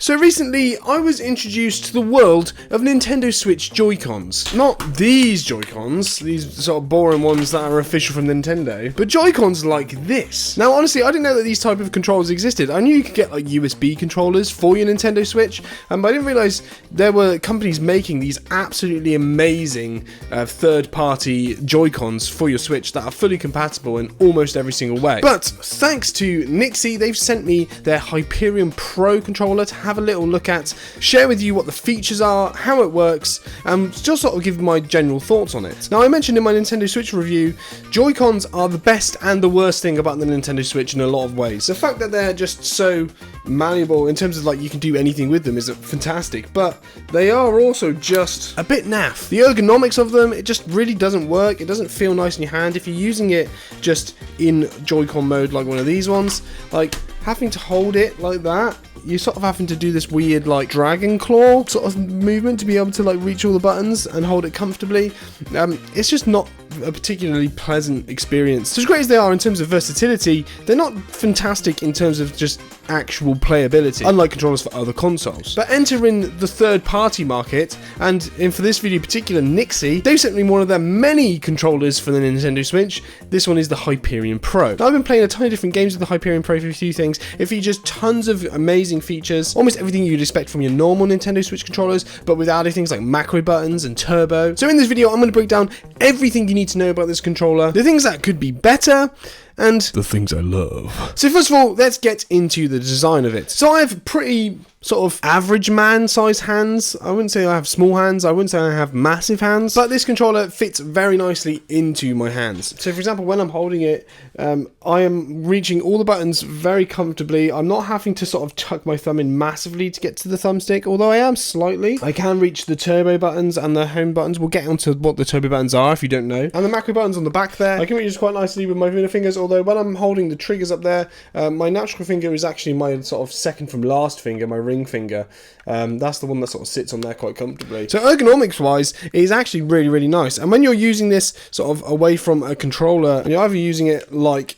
So recently, I was introduced to the world of Nintendo Switch Joy-Cons. Not these Joy-Cons, these sort of boring ones that are official from Nintendo, but Joy-Cons like this. Now honestly, I didn't know that these type of controllers existed. I knew you could get like USB controllers for your Nintendo Switch, but I didn't realise there were companies making these absolutely amazing third-party Joy-Cons for your Switch that are fully compatible in almost every single way. But thanks to NYXI, they've sent me their Hyperion Pro controller to have a little look at, share with you what the features are, how it works, and just sort of give my general thoughts on it. Now, I mentioned in my Nintendo Switch review, Joy-Cons are the best and the worst thing about the Nintendo Switch in a lot of ways. The fact that they're just so malleable in terms of like you can do anything with them is fantastic, but they are also just a bit naff. The ergonomics of them, it just really doesn't work. It doesn't feel nice in your hand. If you're using it just in Joy-Con mode like one of these ones, like having to hold it like that, you're sort of having to do this weird like dragon claw sort of movement to be able to like reach all the buttons and hold it comfortably. It's just not a particularly pleasant experience. So as great as they are in terms of versatility, they're not fantastic in terms of just actual playability, unlike controllers for other consoles. But entering the third-party market, and for this video in particular, NYXI, they've sent me one of their many controllers for the Nintendo Switch. This one is the Hyperion Pro. Now, I've been playing a ton of different games with the Hyperion Pro for a few things. It features tons of amazing features, almost everything you'd expect from your normal Nintendo Switch controllers, but with added things like macro buttons and turbo. So in this video, I'm going to break down everything you need to know about this controller, the things that could be better, and the things I love. So first of all, let's get into the design of it. So I have pretty sort of average man size hands. I wouldn't say I have small hands, I wouldn't say I have massive hands, but this controller fits very nicely into my hands. So for example, when I'm holding it, I am reaching all the buttons very comfortably. I'm not having to sort of tuck my thumb in massively to get to the thumbstick, although I am slightly. I can reach the turbo buttons and the home buttons. We'll get onto what the turbo buttons are if you don't know. And the macro buttons on the back there, I can reach quite nicely with my middle fingers, although when I'm holding the triggers up there, my natural finger is actually my sort of second from last finger, my ring finger. That's the one that sort of sits on there quite comfortably. So ergonomics wise, it is actually really, really nice. And when you're using this sort of away from a controller, and you're either using it like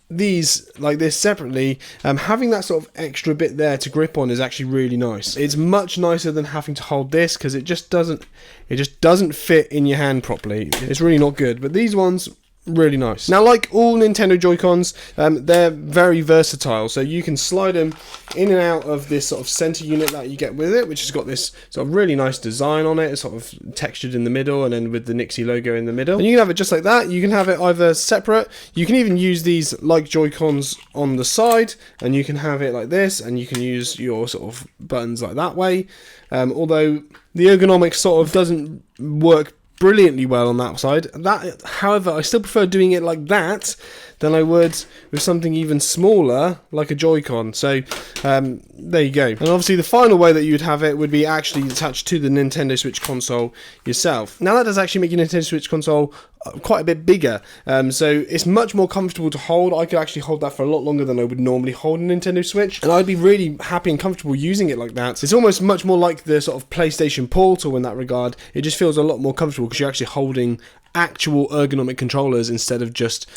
these, like this separately, having that sort of extra bit there to grip on is actually really nice. It's much nicer than having to hold this, because it just doesn't fit in your hand properly. It's really not good. But these ones, really nice. Now, like all Nintendo Joy-Cons, they're very versatile, so you can slide them in and out of this sort of center unit that you get with it, which has got this sort of really nice design on it. It's sort of textured in the middle and then with the NYXI logo in the middle. And you can have it just like that. You can have it either separate. You can even use these like Joy-Cons on the side, and you can have it like this, and you can use your sort of buttons like that way. Although the ergonomics sort of doesn't work brilliantly well on that side. That, however, I still prefer doing it like that than I would with something even smaller like a Joy-Con. So there you go. And obviously the final way that you would have it would be actually attached to the Nintendo Switch console yourself. Now that does actually make your Nintendo Switch console quite a bit bigger, so it's much more comfortable to hold. I could actually hold that for a lot longer than I would normally hold a Nintendo Switch, and I'd be really happy and comfortable using it like that. It's almost much more like the sort of PlayStation Portal in that regard. It just feels a lot more comfortable because you're actually holding actual ergonomic controllers instead of just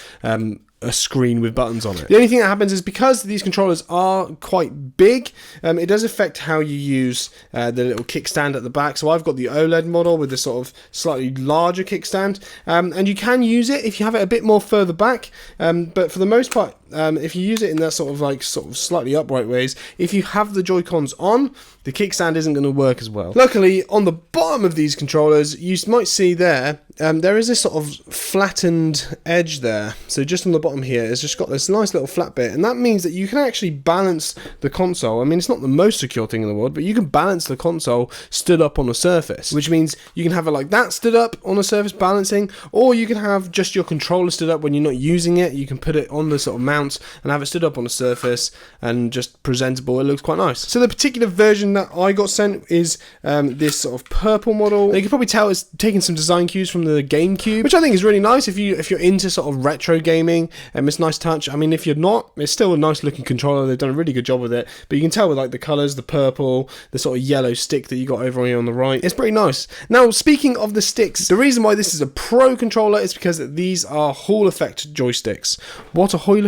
a screen with buttons on it. The only thing that happens is because these controllers are quite big, it does affect how you use the little kickstand at the back. So I've got the OLED model with this sort of slightly larger kickstand, and you can use it if you have it a bit more further back, but for the most part, if you use it in that sort of slightly upright ways, if you have the Joy-Cons on, the kickstand isn't going to work as well. Luckily, on the bottom of these controllers, you might see there is this sort of flattened edge there. So just on the bottom here, it's just got this nice little flat bit, and that means that you can actually balance the console. I mean, it's not the most secure thing in the world, but you can balance the console stood up on a surface, which means you can have it like that stood up on a surface balancing, or you can have just your controller stood up when you're not using it. You can put it on the sort of mount and have it stood up on a surface and just presentable. It looks quite nice. So the particular version that I got sent is this sort of purple model. And you can probably tell it's taking some design cues from the GameCube, which I think is really nice if you're into sort of retro gaming. It's a nice touch. I mean, if you're not, it's still a nice looking controller. They've done a really good job with it, but you can tell with like the colors, the purple, the sort of yellow stick that you got over here on the right. It's pretty nice. Now, speaking of the sticks, the reason why this is a Pro controller is because these are Hall effect joysticks. What are Hall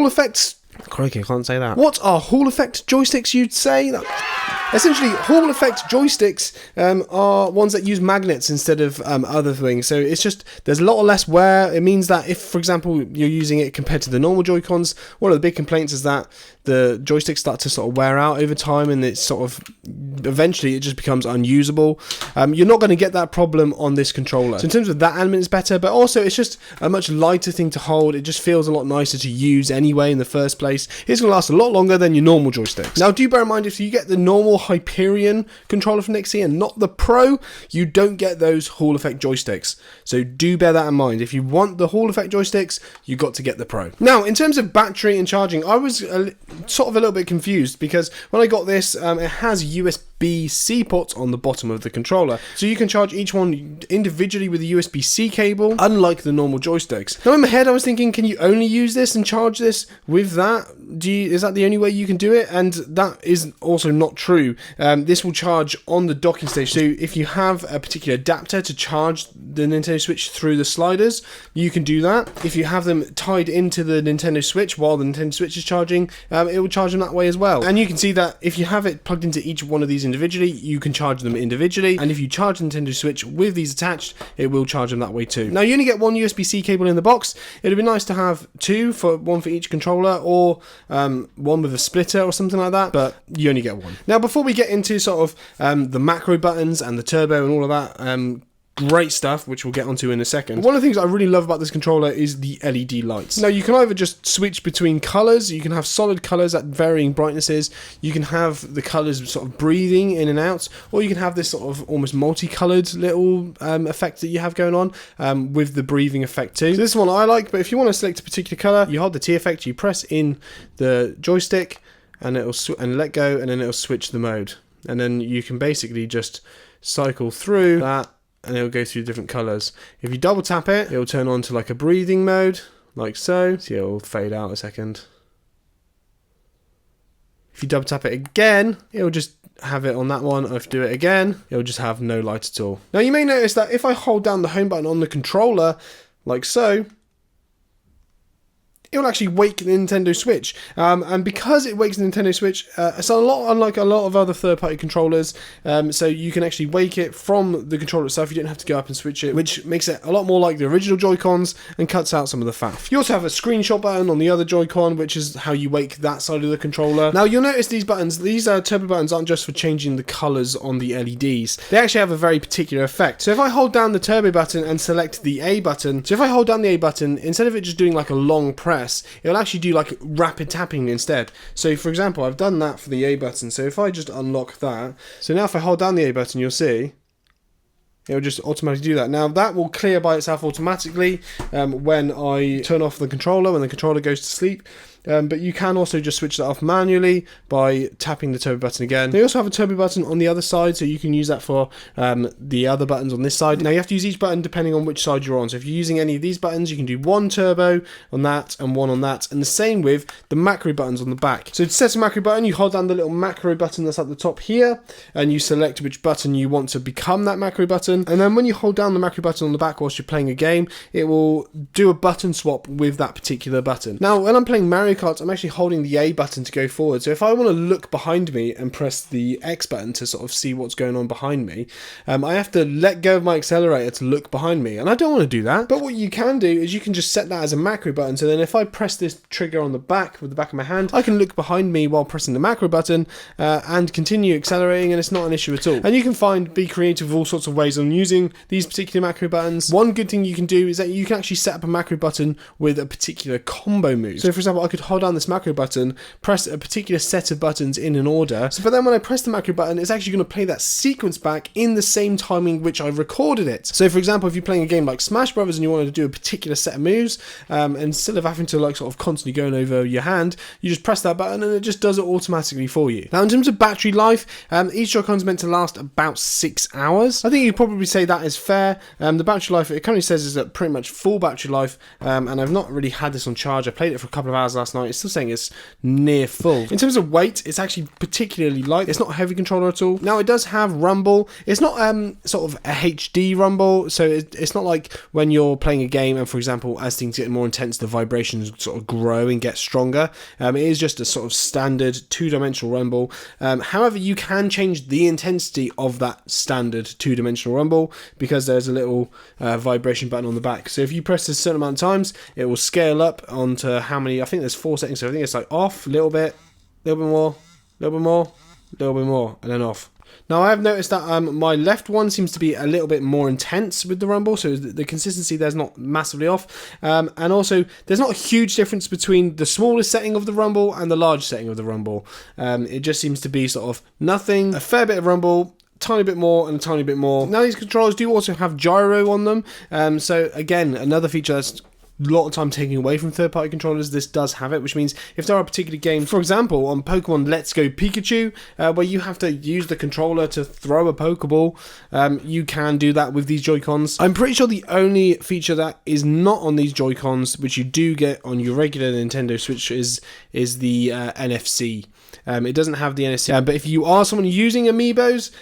effects? Crikey, I can't say that. What are Hall effect joysticks, you'd say? Essentially, Hall effect joysticks are ones that use magnets instead of other things. So it's just, there's a lot less wear. It means that if, for example, you're using it compared to the normal Joy-Cons, one of the big complaints is that the joysticks start to sort of wear out over time, and it's sort of, eventually it just becomes unusable. You're not going to get that problem on this controller. So in terms of that element, it's better, but also it's just a much lighter thing to hold. It just feels a lot nicer to use anyway in the first place. It's going to last a lot longer than your normal joysticks. Now, do bear in mind, if you get the normal Hyperion controller from Nixie and not the Pro, you don't get those Hall effect joysticks. So do bear that in mind. If you want the Hall effect joysticks, you got to get the Pro. Now, in terms of battery and charging, I was sort of a little bit confused, because when I got this, it has USB-C ports on the bottom of the controller, so you can charge each one individually with a USB-C cable, unlike the normal joysticks. Now in my head I was thinking, can you only use this and charge this with that? Is that the only way you can do it? And that is also not true. This will charge on the docking station, so if you have a particular adapter to charge the Nintendo Switch through the sliders, you can do that. If you have them tied into the Nintendo Switch while the Nintendo Switch is charging, it will charge them that way as well. And you can see that if you have it plugged into each one of these individually, you can charge them individually, and if you charge the Nintendo Switch with these attached, it will charge them that way too. Now, you only get one USB-C cable in the box. It'd be nice to have one for each controller, or one with a splitter or something like that, but you only get one. Now, before we get into sort of the macro buttons and the turbo and all of that great stuff, which we'll get onto in a second, one of the things I really love about this controller is the LED lights. Now, you can either just switch between colours, you can have solid colours at varying brightnesses, you can have the colours sort of breathing in and out, or you can have this sort of almost multicoloured little effect that you have going on with the breathing effect too. So this one I like, but if you want to select a particular colour, you hold the T effect, you press in the joystick, and it'll let go, and then it'll switch the mode, and then you can basically just cycle through that, and it'll go through different colours. If you double tap it, it'll turn on to like a breathing mode, like so. See, it'll fade out a second. If you double tap it again, it'll just have it on that one. Or if you do it again, it'll just have no light at all. Now, you may notice that if I hold down the home button on the controller, like so, it will actually wake the Nintendo Switch, and because it wakes the Nintendo Switch, it's a lot unlike a lot of other third-party controllers, so you can actually wake it from the controller itself. You don't have to go up and switch it, which makes it a lot more like the original Joy-Cons and cuts out some of the faff. You also have a screenshot button on the other Joy-Con, which is how you wake that side of the controller. Now, you'll notice these buttons, these turbo buttons, aren't just for changing the colours on the LEDs. They actually have a very particular effect. So if I hold down the turbo button and select the A button, so if I hold down the A button, instead of it just doing like a long press, it'll actually do like rapid tapping instead. So for example, I've done that for the A button, so if I just unlock that, so now if I hold down the A button, you'll see it'll just automatically do that. Now, that will clear by itself automatically when I turn off the controller, when the controller goes to sleep. But you can also just switch that off manually by tapping the turbo button again. They also have a turbo button on the other side, so you can use that for the other buttons on this side. Now, you have to use each button depending on which side you're on. So if you're using any of these buttons, you can do one turbo on that and one on that, and the same with the macro buttons on the back. So to set a macro button, you hold down the little macro button that's at the top here, and you select which button you want to become that macro button. And then when you hold down the macro button on the back whilst you're playing a game, it will do a button swap with that particular button. Now, when I'm playing Mario Kart, I'm actually holding the A button to go forward. So if I want to look behind me and press the X button to sort of see what's going on behind me, I have to let go of my accelerator to look behind me, and I don't want to do that. But what you can do is you can just set that as a macro button, so then if I press this trigger on the back with the back of my hand, I can look behind me while pressing the macro button and continue accelerating, and it's not an issue at all. And you can be creative with all sorts of ways on using these particular macro buttons. One good thing you can do is that you can actually set up a macro button with a particular combo move. So for example, I could hold down this macro button, press a particular set of buttons in an order, but then when I press the macro button, it's actually going to play that sequence back in the same timing which I recorded it. So for example, if you're playing a game like Smash Brothers and you wanted to do a particular set of moves, instead of having to like sort of constantly going over your hand, you just press that button and it just does it automatically for you. Now, in terms of battery life, each Joy-Con's meant to last about 6 hours. I think you'd probably say that is fair. The battery life, it currently says, is at pretty much full battery life, and I've not really had this on charge. I played it for a couple of hours last last night. It's still saying it's near full. In terms of weight, it's actually particularly light. It's not a heavy controller at all. Now, it does have rumble. It's not sort of a HD rumble, so it's not like when you're playing a game and, for example, as things get more intense, the vibrations sort of grow and get stronger. It is just a sort of standard two-dimensional rumble. However, you can change the intensity of that standard two-dimensional rumble because there's a little vibration button on the back. So if you press a certain amount of times, it will scale up onto how many. I think there's 4 settings, so I think it's like off, a little bit more, a little bit more, a little bit more, and then off. Now, I have noticed that my left one seems to be a little bit more intense with the rumble, so the consistency there's not massively off. And also, there's not a huge difference between the smallest setting of the rumble and the large setting of the rumble. It just seems to be sort of nothing, a fair bit of rumble, tiny bit more and a tiny bit more. Now, these controllers do also have gyro on them. So again, another feature that's a lot of time taking away from third-party controllers. This does have it, which means if there are particular games, for example, on Pokemon Let's Go Pikachu, where you have to use the controller to throw a Pokeball, you can do that with these Joy-Cons. I'm pretty sure the only feature that is not on these Joy-Cons, which you do get on your regular Nintendo Switch, is the NFC. It doesn't have the NFC, but if you are someone using Amiibos,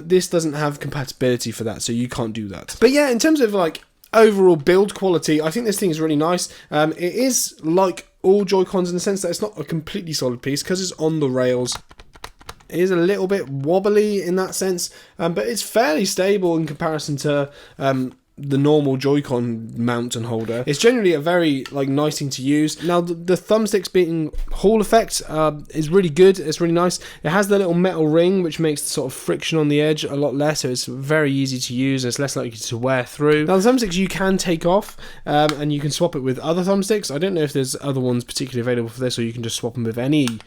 this doesn't have compatibility for that, so you can't do that. But yeah, in terms of like overall build quality, I think this thing is really nice. It is like all Joy-Cons in the sense that it's not a completely solid piece because it's on the rails. It is a little bit wobbly in that sense, but it's fairly stable in comparison to the normal Joy-Con mount and holder. It's generally a very nice thing to use. Now, the thumbsticks being Hall effect is really good. It's really nice. It has the little metal ring which makes the sort of friction on the edge a lot less, so it's very easy to use. It's less likely to wear through. Now, the thumbsticks you can take off and you can swap it with other thumbsticks. I don't know if there's other ones particularly available for this, or you can just swap them with any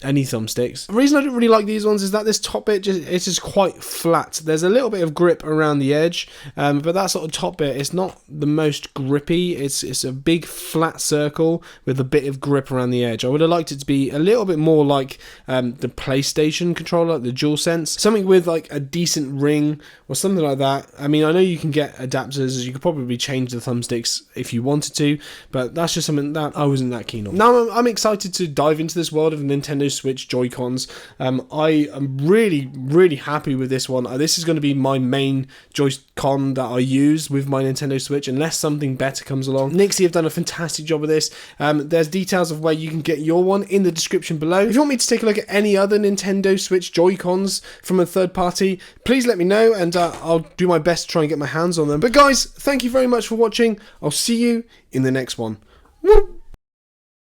thumbsticks. The reason I don't really like these ones is that this top bit it's just quite flat. There's a little bit of grip around the edge, but that sort of top bit, it's not the most grippy. It's a big flat circle with a bit of grip around the edge. I would have liked it to be a little bit more like the PlayStation controller, the DualSense, something with like a decent ring or something like that. I mean, I know you can get adapters. You could probably change the thumbsticks if you wanted to, but that's just something that I wasn't that keen on. Now, I'm excited to dive into this world of Nintendo Switch Joy-Cons. I am really happy with this one. This is going to be my main Joy-Con that I use with my Nintendo Switch unless something better comes along. Nixie have done a fantastic job of this. There's details of where you can get your one in the description below. If you want me to take a look at any other Nintendo Switch Joy-Cons from a third party, please let me know and I'll do my best to try and get my hands on them. But guys, thank you very much for watching. I'll see you in the next one. Woo!